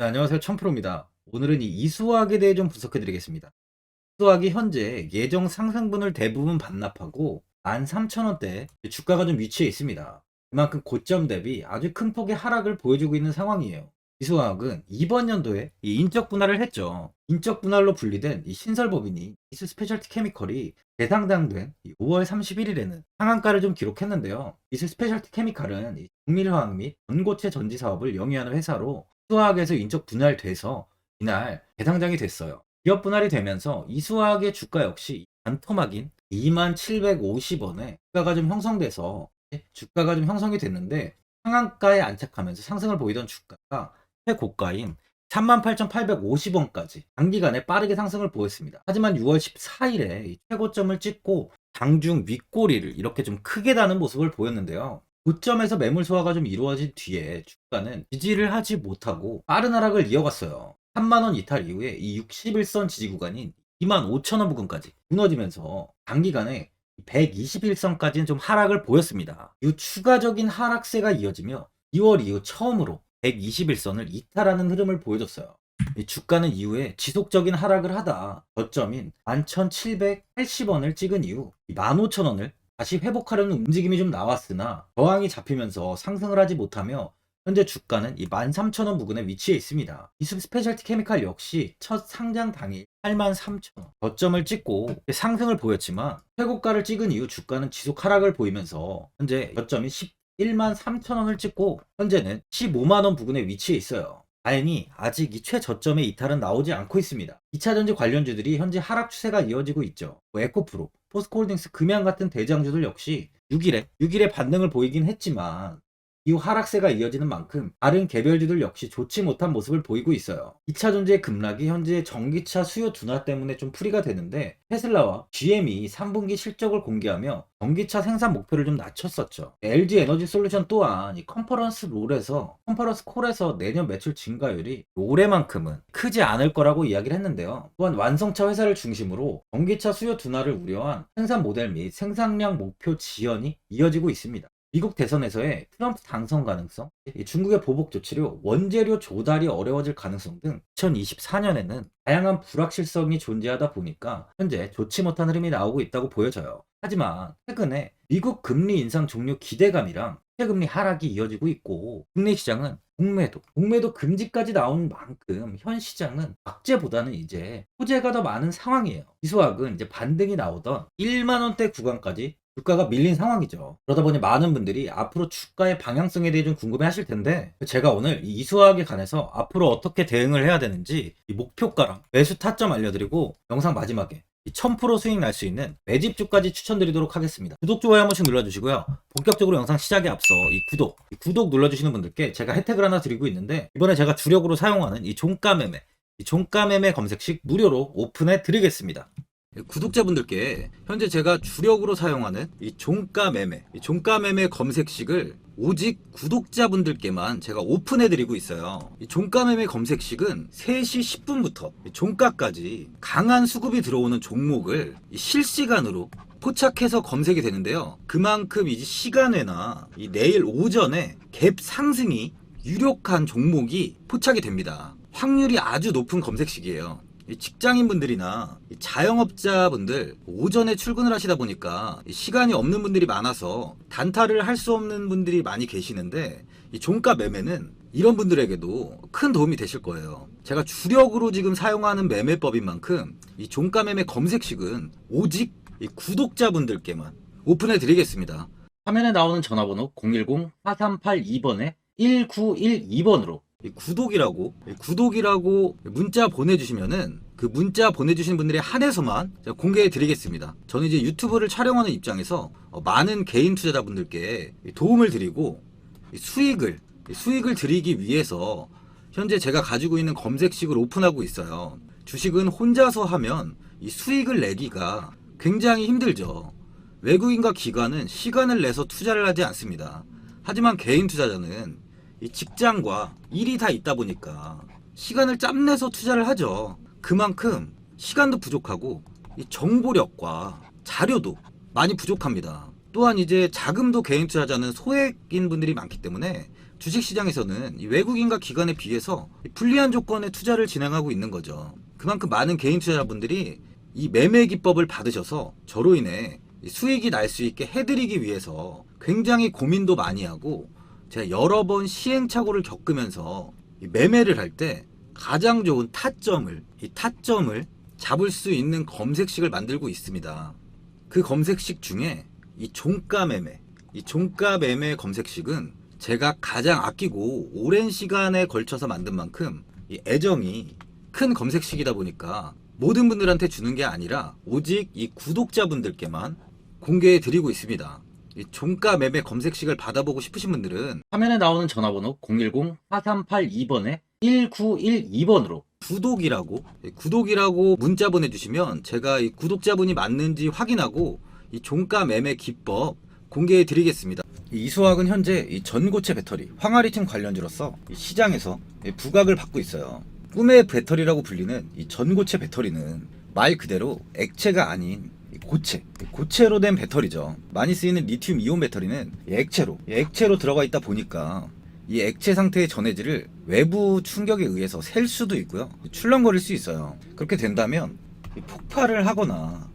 네, 안녕하세요. 천프로입니다. 오늘은 이 이수학에 대해 좀 분석해 드리겠습니다. 이수학이 현재 예정 상승분을 대부분 반납하고 13,000원대 주가가 좀 위치해 있습니다. 그만큼 고점 대비 아주 큰 폭의 하락을 보여주고 있는 상황이에요. 이수학은 이번 연도에 이 인적 분할을 했죠. 인적 분할로 분리된 이 신설법인이 이수 스페셜티 케미컬이 재상장된 5월 31일에는 상한가를 좀 기록했는데요. 이수 스페셜티 케미칼은 이 정밀화학 및 전고체 전지 사업을 영위하는 회사로 수학에서 인적 분할돼서 이날 대상장이 됐어요. 기업 분할이 되면서 이수학의 주가 역시 반토막인 2750원에 주가가 좀 형성돼서 주가가 좀 형성이 됐는데 상한가에 안착하면서 상승을 보이던 주가가 최고가인 38,850원까지 단기간에 빠르게 상승을 보였습니다. 하지만 6월 14일에 최고점을 찍고 장중 윗꼬리를 이렇게 좀 크게 다는 모습을 보였는데요. 고점에서 매물 소화가 좀 이루어진 뒤에 주가는 지지를 하지 못하고 빠른 하락을 이어갔어요. 3만원 이탈 이후에 이 61선 지지 구간인 25,000원 부근까지 무너지면서 단기간에 121선까지는 좀 하락을 보였습니다. 이 추가적인 하락세가 이어지며 2월 이후 처음으로 121선을 이탈하는 흐름을 보여줬어요. 이 주가는 이후에 지속적인 하락을 하다 저점인 11,780원을 찍은 이후 15,000원을 다시 회복하려는 움직임이 좀 나왔으나 저항이 잡히면서 상승을 하지 못하며 현재 주가는 이 13,000원 부근에 위치해 있습니다. 이수 스페셜티 케미칼 역시 첫 상장 당일 83,000원 저점을 찍고 상승을 보였지만 최고가를 찍은 이후 주가는 지속 하락을 보이면서 현재 저점이 11,300,000원을 찍고 현재는 15만원 부근에 위치해 있어요. 다행히 아직 이 최저점의 이탈은 나오지 않고 있습니다. 2차전지 관련주들이 현재 하락 추세가 이어지고 있죠. 에코프로, 포스코홀딩스, 금양 같은 대장주들 역시 6일에 반등을 보이긴 했지만 이후 하락세가 이어지는 만큼 다른 개별주들 역시 좋지 못한 모습을 보이고 있어요. 2차전지의 급락이 현재 전기차 수요 둔화 때문에 좀 풀이가 되는데 테슬라와 GM이 3분기 실적을 공개하며 전기차 생산 목표를 좀 낮췄었죠. LG 에너지 솔루션 또한 이 컨퍼런스 콜에서 내년 매출 증가율이 올해만큼은 크지 않을 거라고 이야기를 했는데요. 또한 완성차 회사를 중심으로 전기차 수요 둔화를 우려한 생산 모델 및 생산량 목표 지연이 이어지고 있습니다. 미국 대선에서의 트럼프 당선 가능성, 중국의 보복 조치로 원재료 조달이 어려워질 가능성 등 2024년에는 다양한 불확실성이 존재하다 보니까 현재 좋지 못한 흐름이 나오고 있다고 보여져요. 하지만 최근에 미국 금리 인상 종료 기대감이랑 최금리 하락이 이어지고 있고 국내 시장은 공매도 금지까지 나온 만큼 현 시장은 악재보다는 이제 호재가 더 많은 상황이에요. 이수학은 이제 반등이 나오던 1만원대 구간까지 주가가 밀린 상황이죠. 그러다 보니 많은 분들이 앞으로 주가의 방향성에 대해 좀 궁금해 하실 텐데 제가 오늘 이 이수학에 관해서 앞으로 어떻게 대응을 해야 되는지 이 목표가랑 매수 타점 알려드리고 영상 마지막에 1000% 수익 날 수 있는 매집주까지 추천드리도록 하겠습니다. 구독, 좋아요 한 번씩 눌러주시고요. 본격적으로 영상 시작에 앞서 이 구독 눌러주시는 분들께 제가 혜택을 하나 드리고 있는데 이번에 제가 주력으로 사용하는 이 종가매매 검색식 무료로 오픈해 드리겠습니다. 구독자분들께 현재 제가 주력으로 사용하는 이 종가 매매 검색식을 오직 구독자분들께만 제가 오픈해드리고 있어요. 이 종가 매매 검색식은 3시 10분부터 종가까지 강한 수급이 들어오는 종목을 실시간으로 포착해서 검색이 되는데요. 그만큼 이제 시간외나 이 내일 오전에 갭 상승이 유력한 종목이 포착이 됩니다. 확률이 아주 높은 검색식이에요. 직장인분들이나 자영업자분들 오전에 출근을 하시다 보니까 시간이 없는 분들이 많아서 단타를 할 수 없는 분들이 많이 계시는데 이 종가 매매는 이런 분들에게도 큰 도움이 되실 거예요. 제가 주력으로 지금 사용하는 매매법인 만큼 이 종가 매매 검색식은 오직 이 구독자분들께만 오픈해 드리겠습니다. 화면에 나오는 전화번호 010-4382번에 1912번으로 구독이라고 문자 보내주시면은 그 문자 보내주신 분들에 한해서만 제가 공개해 드리겠습니다. 저는 이제 유튜브를 촬영하는 입장에서 많은 개인 투자자분들께 도움을 드리고 수익을 드리기 위해서 현재 제가 가지고 있는 검색식을 오픈하고 있어요. 주식은 혼자서 하면 이 수익을 내기가 굉장히 힘들죠. 외국인과 기관은 시간을 내서 투자를 하지 않습니다. 하지만 개인 투자자는 이 직장과 일이 다 있다 보니까 시간을 짬내서 투자를 하죠. 그만큼 시간도 부족하고 이 정보력과 자료도 많이 부족합니다. 또한 이제 자금도 개인 투자자는 소액인 분들이 많기 때문에 주식시장에서는 이 외국인과 기관에 비해서 불리한 조건의 투자를 진행하고 있는 거죠. 그만큼 많은 개인 투자자분들이 이 매매 기법을 받으셔서 저로 인해 수익이 날 수 있게 해드리기 위해서 굉장히 고민도 많이 하고, 제가 여러 번 시행착오를 겪으면서 매매를 할 때 가장 좋은 타점을 잡을 수 있는 검색식을 만들고 있습니다. 그 검색식 중에 이 종가 매매 검색식은 제가 가장 아끼고 오랜 시간에 걸쳐서 만든 만큼 이 애정이 큰 검색식이다 보니까 모든 분들한테 주는 게 아니라 오직 이 구독자분들께만 공개해 드리고 있습니다. 이 종가 매매 검색식을 받아보고 싶으신 분들은 화면에 나오는 전화번호 010-4382번에 1912번으로 구독이라고 문자 보내주시면 제가 이 구독자분이 맞는지 확인하고 이 종가 매매 기법 공개해 드리겠습니다. 이수학은 현재 이 전고체 배터리, 황화리튬 관련주로서 이 시장에서 부각을 받고 있어요. 꿈의 배터리라고 불리는 이 전고체 배터리는 말 그대로 액체가 아닌 고체로 된 배터리죠. 많이 쓰이는 리튬 이온 배터리는 액체로 들어가 있다 보니까 이 액체 상태의 전해질을 외부 충격에 의해서 셀 수도 있고요, 출렁거릴 수 있어요. 그렇게 된다면 폭발을 하거나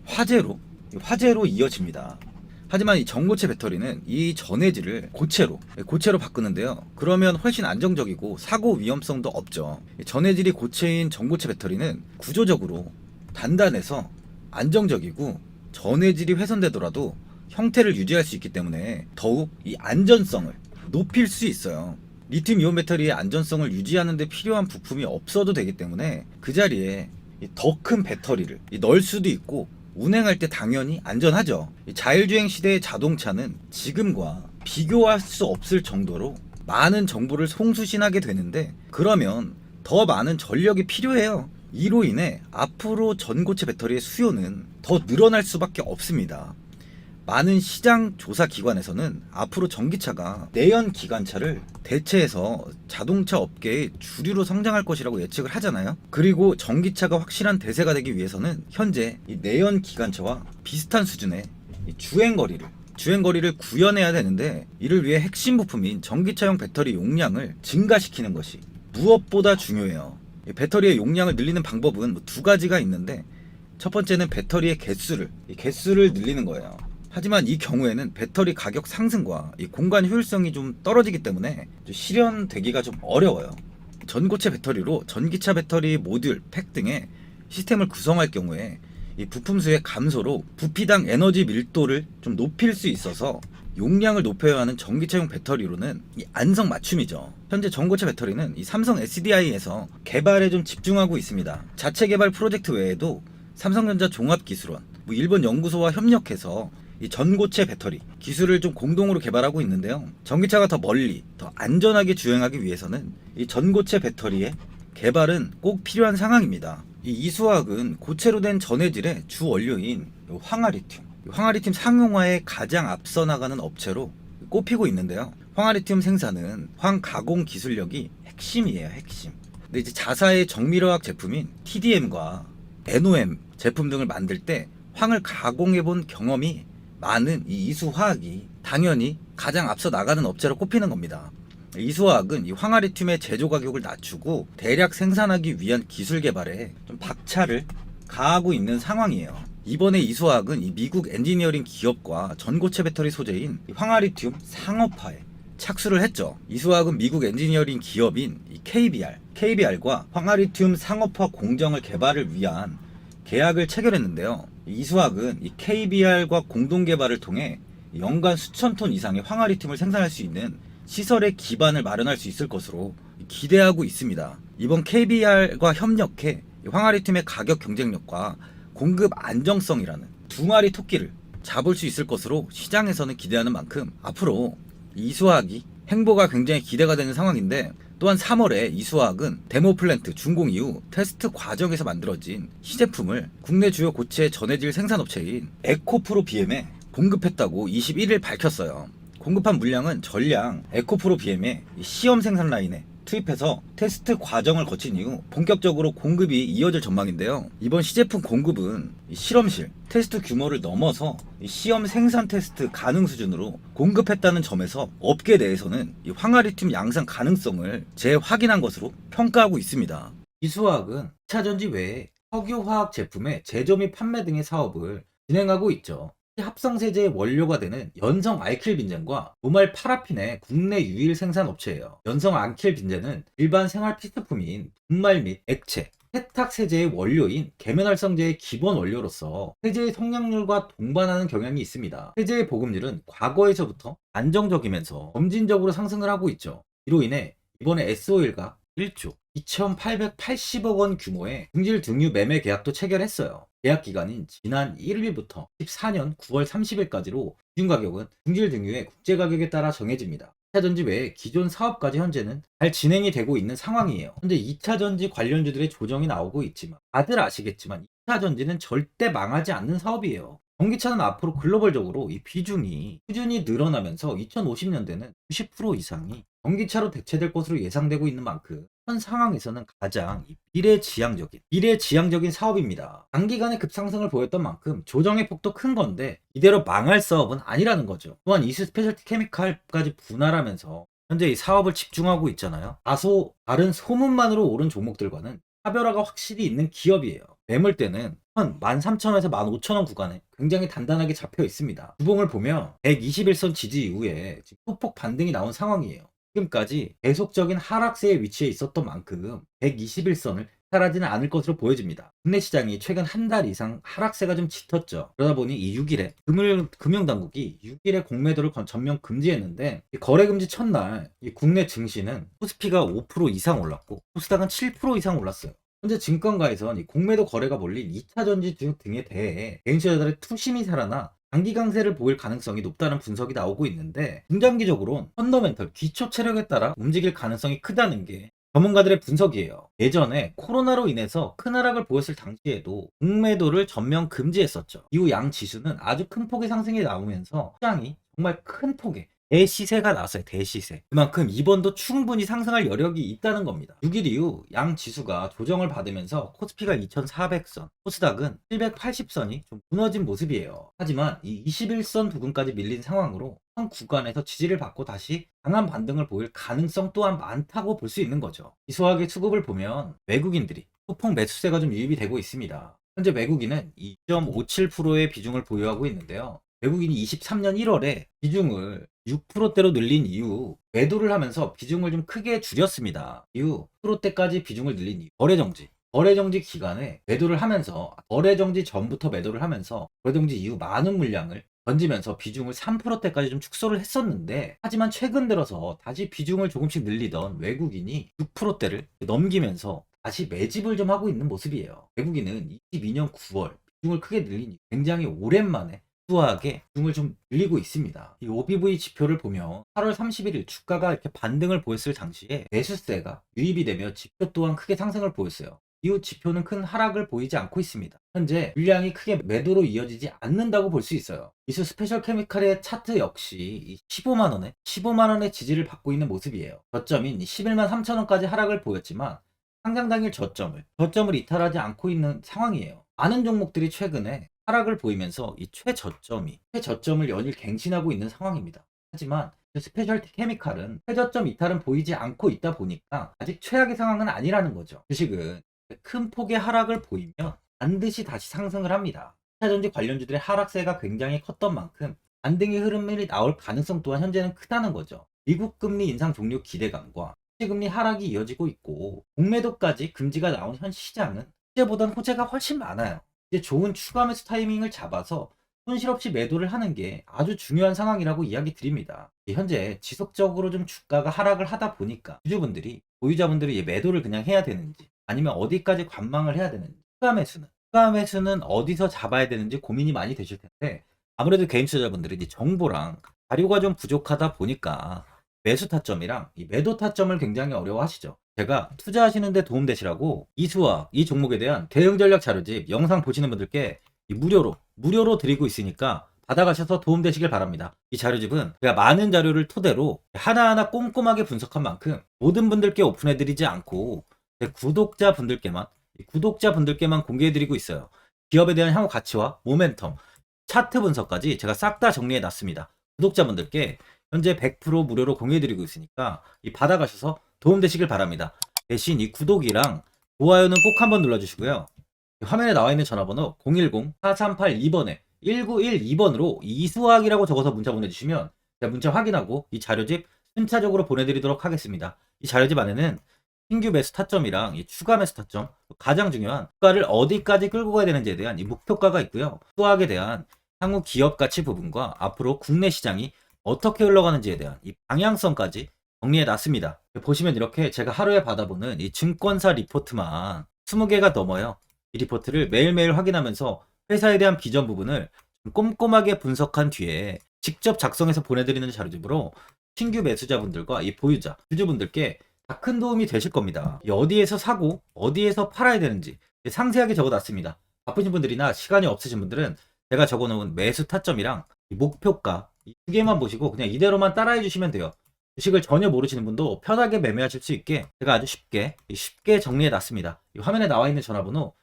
화재로 이어집니다. 하지만 이 전고체 배터리는 이 전해질을 고체로 바꾸는데요. 그러면 훨씬 안정적이고 사고 위험성도 없죠. 전해질이 고체인 전고체 배터리는 구조적으로 단단해서 안정적이고 전해질이 훼손되더라도 형태를 유지할 수 있기 때문에 더욱 이 안전성을 높일 수 있어요. 리튬 이온 배터리의 안전성을 유지하는 데 필요한 부품이 없어도 되기 때문에 그 자리에 더 큰 배터리를 넣을 수도 있고, 운행할 때 당연히 안전하죠. 자율주행 시대의 자동차는 지금과 비교할 수 없을 정도로 많은 정보를 송수신하게 되는데, 그러면 더 많은 전력이 필요해요. 이로 인해 앞으로 전고체 배터리의 수요는 더 늘어날 수밖에 없습니다. 많은 시장 조사 기관에서는 앞으로 전기차가 내연 기관차를 대체해서 자동차 업계의 주류로 성장할 것이라고 예측을 하잖아요. 그리고 전기차가 확실한 대세가 되기 위해서는 현재 이 내연 기관차와 비슷한 수준의 이 주행거리를 구현해야 되는데, 이를 위해 핵심 부품인 전기차용 배터리 용량을 증가시키는 것이 무엇보다 중요해요. 이 배터리의 용량을 늘리는 방법은 두 가지가 있는데, 첫 번째는 배터리의 개수를 늘리는 거예요. 하지만 이 경우에는 배터리 가격 상승과 이 공간 효율성이 좀 떨어지기 때문에 실현되기가 좀 어려워요. 전고체 배터리로 전기차 배터리 모듈, 팩 등의 시스템을 구성할 경우에 이 부품 수의 감소로 부피당 에너지 밀도를 좀 높일 수 있어서 용량을 높여야 하는 전기차용 배터리로는 이 안성맞춤이죠. 현재 전고체 배터리는 이 삼성 SDI에서 개발에 좀 집중하고 있습니다. 자체 개발 프로젝트 외에도 삼성전자 종합기술원, 일본 연구소와 협력해서 이 전고체 배터리 기술을 좀 공동으로 개발하고 있는데요. 전기차가 더 멀리, 더 안전하게 주행하기 위해서는 이 전고체 배터리의 개발은 꼭 필요한 상황입니다. 이 이수화학은 고체로 된 전해질의 주 원료인 황화리튬 상용화에 가장 앞서 나가는 업체로 꼽히고 있는데요. 황화리튬 생산은 황가공 기술력이 핵심이에요. 근데 이제 자사의 정밀화학 제품인 TDM과 NOM 제품 등을 만들 때 황을 가공해 본 경험이 많은 이 이수화학이 당연히 가장 앞서 나가는 업체로 꼽히는 겁니다. 이수화학은 이 황화리튬의 제조 가격을 낮추고 대량 생산하기 위한 기술 개발에 좀 박차를 가하고 있는 상황이에요. 이번에 이수화학은 이 미국 엔지니어링 기업과 전고체 배터리 소재인 황화리튬 상업화에 착수를 했죠. 이수화학은 미국 엔지니어링 기업인 이 KBR과 황화리튬 상업화 공정을 개발을 위한 계약을 체결했는데요. 이수학은 이 KBR과 공동 개발을 통해 연간 수천 톤 이상의 황화리튬을 생산할 수 있는 시설의 기반을 마련할 수 있을 것으로 기대하고 있습니다. 이번 KBR과 협력해 황화리튬의 가격 경쟁력과 공급 안정성이라는 두 마리 토끼를 잡을 수 있을 것으로 시장에서는 기대하는 만큼 앞으로 이수학이 행보가 굉장히 기대가 되는 상황인데, 또한 3월에 이수화학은 데모 플랜트 준공 이후 테스트 과정에서 만들어진 시제품을 국내 주요 고체 전해질 생산업체인 에코프로 BM에 공급했다고 21일 밝혔어요. 공급한 물량은 전량 에코프로 BM의 시험 생산 라인에 투입해서 테스트 과정을 거친 이후 본격적으로 공급이 이어질 전망인데요. 이번 시제품 공급은 실험실 테스트 규모를 넘어서 시험 생산 테스트 가능 수준으로 공급했다는 점에서 업계 내에서는 이 황화리튬 양산 가능성을 재확인한 것으로 평가하고 있습니다. 이수화학은 2차 전지 외에 석유화학 제품의 제조 및 판매 등의 사업을 진행하고 있죠. 합성세제의 원료가 되는 연성 알킬 빈젠과 노말 파라핀의 국내 유일 생산 업체예요. 연성 알킬 빈젠은 일반 생활 필수품인 분말 및 액체, 세탁 세제의 원료인 계면활성제의 기본 원료로서 세제의 성량률과 동반하는 경향이 있습니다. 세제의 보급률은 과거에서부터 안정적이면서 점진적으로 상승을 하고 있죠. 이로 인해 이번에 S-오일과 1조 2,880억 원 규모의 중질 등유 매매 계약도 체결했어요. 계약 기간인 지난 1일부터 14년 9월 30일까지로 기준 가격은 중질 등유의 국제 가격에 따라 정해집니다. 2차 전지 외에 기존 사업까지 현재는 잘 진행이 되고 있는 상황이에요. 현재 2차 전지 관련주들의 조정이 나오고 있지만 다들 아시겠지만 2차 전지는 절대 망하지 않는 사업이에요. 전기차는 앞으로 글로벌적으로 이 비중이 꾸준히 늘어나면서 2050년대는 90% 이상이 전기차로 대체될 것으로 예상되고 있는 만큼 현 상황에서는 가장 미래지향적인 사업입니다. 단기간에 급상승을 보였던 만큼 조정의 폭도 큰 건데 이대로 망할 사업은 아니라는 거죠. 또한 이수 스페셜티 케미칼까지 분할하면서 현재 이 사업을 집중하고 있잖아요. 다소 다른 소문만으로 오른 종목들과는 차별화가 확실히 있는 기업이에요. 매물대는 한 13,000원에서 15,000원 구간에 굉장히 단단하게 잡혀 있습니다. 주봉을 보면 121선 지지 이후에 지금 소폭 반등이 나온 상황이에요. 지금까지 계속적인 하락세에 위치해 있었던 만큼 121선을 사라지는 않을 것으로 보여집니다. 국내 시장이 최근 한 달 이상 하락세가 좀 짙었죠. 그러다 보니 이 6일에 금융당국이 6일에 공매도를 전면 금지했는데 거래 금지 첫날 이 국내 증시는 코스피가 5% 이상 올랐고 코스닥은 7% 이상 올랐어요. 현재 증권가에선 이 공매도 거래가 몰린 2차 전지 등에 대해 개인 투자자들의 투심이 살아나 장기 강세를 보일 가능성이 높다는 분석이 나오고 있는데 중장기적으로는 펀더멘털 기초 체력에 따라 움직일 가능성이 크다는 게 전문가들의 분석이에요. 예전에 코로나로 인해서 큰 하락을 보였을 당시에도 공매도를 전면 금지했었죠. 이후 양 지수는 아주 큰 폭의 상승이 나오면서 시장이 정말 큰 폭의 대시세가 나왔어요. 대시세. 그만큼 이번도 충분히 상승할 여력이 있다는 겁니다. 6일 이후 양 지수가 조정을 받으면서 코스피가 2,400선, 코스닥은 780선이 좀 무너진 모습이에요. 하지만 이 21선 부근까지 밀린 상황으로 현 구간에서 지지를 받고 다시 강한 반등을 보일 가능성 또한 많다고 볼 수 있는 거죠. 이수학의 수급을 보면 외국인들이 소폭 매수세가 좀 유입이 되고 있습니다. 현재 외국인은 2.57%의 비중을 보유하고 있는데요. 외국인이 23년 1월에 비중을 6%대로 늘린 이후 매도를 하면서 비중을 좀 크게 줄였습니다. 이후 10%대까지 비중을 늘린 이후 거래정지 기간에 매도를 하면서 거래정지 전부터 매도를 하면서 거래정지 이후 많은 물량을 던지면서 비중을 3%대까지 좀 축소를 했었는데 하지만 최근 들어서 다시 비중을 조금씩 늘리던 외국인이 6%대를 넘기면서 다시 매집을 좀 하고 있는 모습이에요. 외국인은 22년 9월 비중을 크게 늘린 굉장히 오랜만에 수하게 비중을 좀 늘리고 있습니다. 이 OBV 지표를 보면 8월 31일 주가가 이렇게 반등을 보였을 당시에 매수세가 유입이 되며 지표 또한 크게 상승을 보였어요. 이후 지표는 큰 하락을 보이지 않고 있습니다. 현재 물량이 크게 매도로 이어지지 않는다고 볼 수 있어요. 이수 스페셜 케미칼의 차트 역시 15만원의 지지를 받고 있는 모습이에요. 저점인 11만 3천원까지 하락을 보였지만 상장 당일 저점을 이탈하지 않고 있는 상황이에요. 많은 종목들이 최근에 하락을 보이면서 이 최저점을 연일 갱신하고 있는 상황입니다. 하지만 스페셜티 케미칼은 최저점 이탈은 보이지 않고 있다 보니까 아직 최악의 상황은 아니라는 거죠. 주식은 큰 폭의 하락을 보이면 반드시 다시 상승을 합니다. 2차 전지 관련주들의 하락세가 굉장히 컸던 만큼 반등의 흐름이 나올 가능성 또한 현재는 크다는 거죠. 미국 금리 인상 종료 기대감과 시금리 하락이 이어지고 있고 공매도까지 금지가 나온 현 시장은 현재보다는 호재가 훨씬 많아요. 이제 좋은 추가 매수 타이밍을 잡아서 손실 없이 매도를 하는 게 아주 중요한 상황이라고 이야기 드립니다. 현재 지속적으로 좀 주가가 하락을 하다 보니까 보유자분들이 매도를 그냥 해야 되는지 아니면 어디까지 관망을 해야 되는지 추가 매수는 어디서 잡아야 되는지 고민이 많이 되실 텐데 아무래도 개인 투자자분들이 정보랑 자료가 좀 부족하다 보니까 매수 타점이랑 이 매도 타점을 굉장히 어려워하시죠. 제가 투자하시는데 도움되시라고 이수와 이 종목에 대한 대응 전략 자료집 영상 보시는 분들께 무료로 드리고 있으니까 받아가셔서 도움되시길 바랍니다. 이 자료집은 제가 많은 자료를 토대로 하나하나 꼼꼼하게 분석한 만큼 모든 분들께 오픈해드리지 않고 제 구독자분들께만 공개해드리고 있어요. 기업에 대한 향후 가치와 모멘텀, 차트 분석까지 제가 싹 다 정리해놨습니다. 구독자분들께 현재 100% 무료로 공유해드리고 있으니까 받아가셔서 도움되시길 바랍니다. 대신 이 구독이랑 좋아요는 꼭 한번 눌러주시고요. 화면에 나와 있는 전화번호 010-4382번에 1912번으로 이수학이라고 적어서 문자 보내주시면 제가 문자 확인하고 이 자료집 순차적으로 보내드리도록 하겠습니다. 이 자료집 안에는 신규 매수 타점이랑 이 추가 매수 타점, 가장 중요한 주가를 어디까지 끌고 가야 되는지에 대한 이 목표가가 있고요. 수학에 대한 향후 기업 가치 부분과 앞으로 국내 시장이 어떻게 흘러가는지에 대한 이 방향성까지 정리해 놨습니다. 보시면 이렇게 제가 하루에 받아보는 이 증권사 리포트만 20개가 넘어요. 이 리포트를 매일매일 확인하면서 회사에 대한 비전 부분을 꼼꼼하게 분석한 뒤에 직접 작성해서 보내드리는 자료집으로 신규 매수자분들과 이 보유자, 주주분들께 다 큰 도움이 되실 겁니다. 어디에서 사고 어디에서 팔아야 되는지 상세하게 적어놨습니다. 바쁘신 분들이나 시간이 없으신 분들은 제가 적어놓은 매수 타점이랑 이 목표가 이 두 개만 보시고 그냥 이대로만 따라해 주시면 돼요. 주식을 전혀 모르시는 분도 편하게 매매하실 수 있게 제가 아주 쉽게 정리해 놨습니다. 이 화면에 나와 있는 전화번호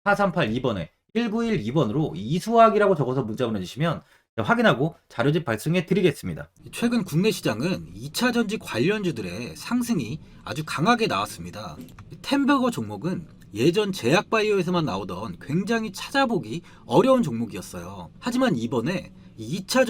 010-4382번에 1912번으로 이수학이라고 적어서 문자 보내주시면 확인하고 자료집 발송해 드리겠습니다. 최근 국내 시장은 2차 전지 관련주들의 상승이 아주 강하게 나왔습니다. 템버거 종목은 예전 제약바이오에서만 나오던 굉장히 찾아보기 어려운 종목이었어요. 하지만 이번에 2차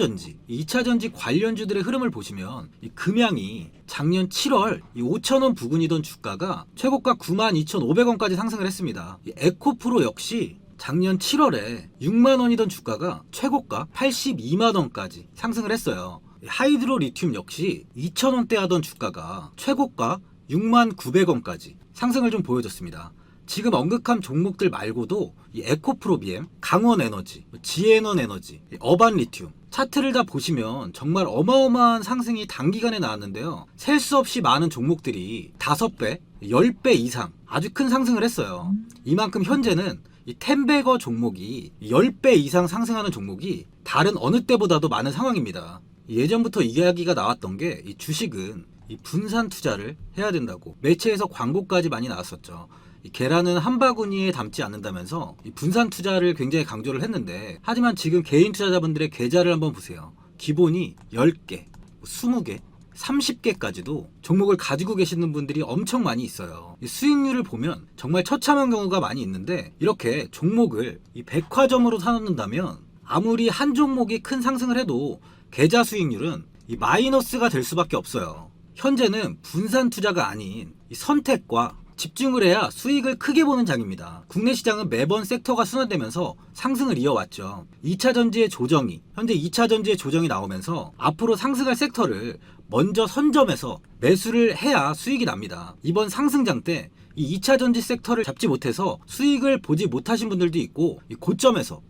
전지 관련주들의 흐름을 보시면 이 금양이 작년 7월 5,000원 부근이던 주가가 최고가 92,500원까지 상승을 했습니다. 에코프로 역시 작년 7월에 6만원이던 주가가 최고가 82만원까지 상승을 했어요. 하이드로 리튬 역시 2,000원대 하던 주가가 최고가 69,900원까지 상승을 좀 보여줬습니다. 지금 언급한 종목들 말고도 이 에코프로비엠, 강원에너지, 지에너에너지, 어반리튬 차트를 다 보시면 정말 어마어마한 상승이 단기간에 나왔는데요. 셀 수 없이 많은 종목들이 5배, 10배 이상 아주 큰 상승을 했어요. 이만큼 현재는 이 템베거 종목이 10배 이상 상승하는 종목이 다른 어느 때보다도 많은 상황입니다. 예전부터 이야기가 나왔던 게 이 주식은 이 분산 투자를 해야 된다고 매체에서 광고까지 많이 나왔었죠. 이 계란은 한 바구니에 담지 않는다면서 이 분산 투자를 굉장히 강조를 했는데, 하지만 지금 개인 투자자분들의 계좌를 한번 보세요. 기본이 10개, 20개, 30개까지도 종목을 가지고 계시는 분들이 엄청 많이 있어요. 이 수익률을 보면 정말 처참한 경우가 많이 있는데, 이렇게 종목을 이 백화점으로 사놓는다면 아무리 한 종목이 큰 상승을 해도 계좌 수익률은 이 마이너스가 될 수밖에 없어요. 현재는 분산 투자가 아닌 이 선택과 집중을 해야 수익을 크게 보는 장입니다. 국내 시장은 매번 섹터가 순환되면서 상승을 이어왔죠. 2차 전지의 조정이, 현재 2차 전지의 조정이 나오면서 앞으로 상승할 섹터를 먼저 선점해서 매수를 해야 수익이 납니다. 이번 상승장 때 이 2차 전지 섹터를 잡지 못해서 수익을 보지 못하신 분들도 있고, 이 고점에서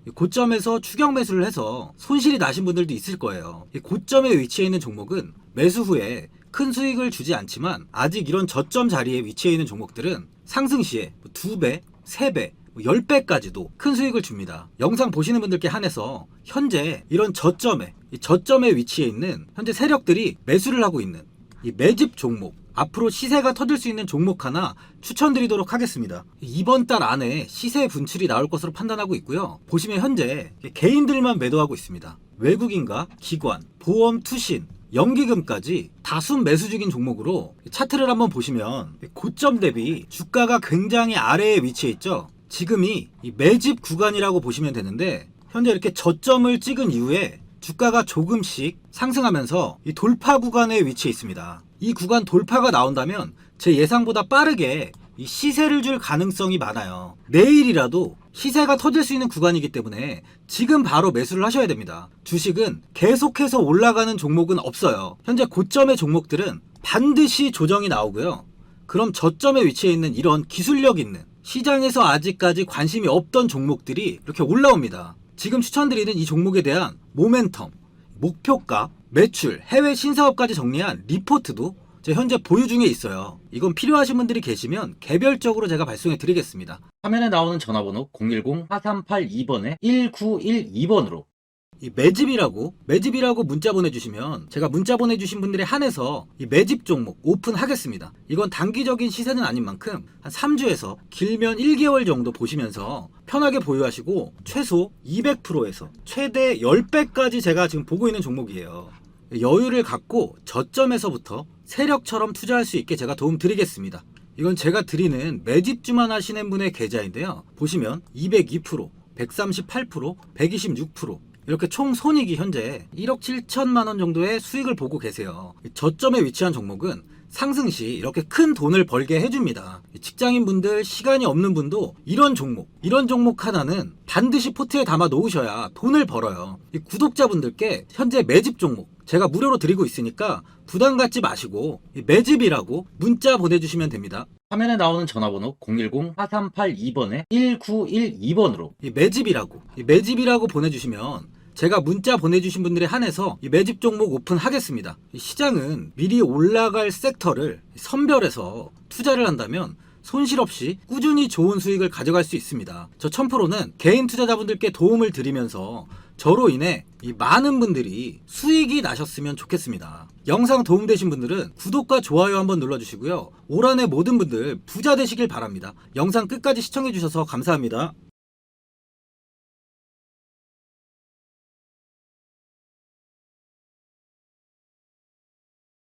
추격 매수를 해서 손실이 나신 분들도 있을 거예요. 이 고점에 위치해 있는 종목은 매수 후에 큰 수익을 주지 않지만, 아직 이런 저점 자리에 위치해 있는 종목들은 상승 시에 2배, 3배, 10배까지도 큰 수익을 줍니다. 영상 보시는 분들께 한해서 현재 이런 저점에 위치해 있는 현재 세력들이 매수를 하고 있는 이 매집 종목, 앞으로 시세가 터질 수 있는 종목 하나 추천드리도록 하겠습니다. 이번 달 안에 시세 분출이 나올 것으로 판단하고 있고요. 보시면 현재 개인들만 매도하고 있습니다. 외국인과 기관, 보험, 투신, 연기금까지 다수 매수 중인 종목으로 차트를 한번 보시면 고점 대비 주가가 굉장히 아래에 위치해 있죠. 지금이 이 매집 구간이라고 보시면 되는데, 현재 이렇게 저점을 찍은 이후에 주가가 조금씩 상승하면서 이 돌파 구간에 위치해 있습니다. 이 구간 돌파가 나온다면 제 예상보다 빠르게 이 시세를 줄 가능성이 많아요. 내일이라도 시세가 터질 수 있는 구간이기 때문에 지금 바로 매수를 하셔야 됩니다. 주식은 계속해서 올라가는 종목은 없어요. 현재 고점의 종목들은 반드시 조정이 나오고요. 그럼 저점에 위치해 있는 이런 기술력 있는, 시장에서 아직까지 관심이 없던 종목들이 이렇게 올라옵니다. 지금 추천드리는 이 종목에 대한 모멘텀, 목표가, 매출, 해외 신사업까지 정리한 리포트도 제 현재 보유 중에 있어요. 이건 필요하신 분들이 계시면 개별적으로 제가 발송해 드리겠습니다. 화면에 나오는 전화번호 010-4382번에 1912번으로 이 매집이라고 문자 보내주시면 제가 문자 보내주신 분들에 한해서 이 매집 종목 오픈하겠습니다. 이건 단기적인 시세는 아닌 만큼 한 3주에서 길면 1개월 정도 보시면서 편하게 보유하시고 최소 200%에서 최대 10배까지 제가 지금 보고 있는 종목이에요. 여유를 갖고 저점에서부터 세력처럼 투자할 수 있게 제가 도움 드리겠습니다. 이건 제가 드리는 매집주만 하시는 분의 계좌인데요. 보시면 202%, 138%, 126% 이렇게 총 손익이 현재 1억 7천만 원 정도의 수익을 보고 계세요. 저점에 위치한 종목은 상승 시 이렇게 큰 돈을 벌게 해줍니다. 직장인분들, 시간이 없는 분도 이런 종목 하나는 반드시 포트에 담아 놓으셔야 돈을 벌어요. 이 구독자분들께 현재 매집 종목 제가 무료로 드리고 있으니까 부담 갖지 마시고 매집이라고 문자 보내주시면 됩니다. 화면에 나오는 전화번호 010-4382번에 1912번으로 매집이라고 보내주시면 제가 문자 보내주신 분들에 한해서 이 매집 종목 오픈하겠습니다. 시장은 미리 올라갈 섹터를 선별해서 투자를 한다면 손실 없이 꾸준히 좋은 수익을 가져갈 수 있습니다. 저 1000%는 개인 투자자분들께 도움을 드리면서 저로 인해 이 많은 분들이 수익이 나셨으면 좋겠습니다. 영상 도움되신 분들은 구독과 좋아요 한번 눌러주시고요. 올 한해 모든 분들 부자 되시길 바랍니다. 영상 끝까지 시청해주셔서 감사합니다.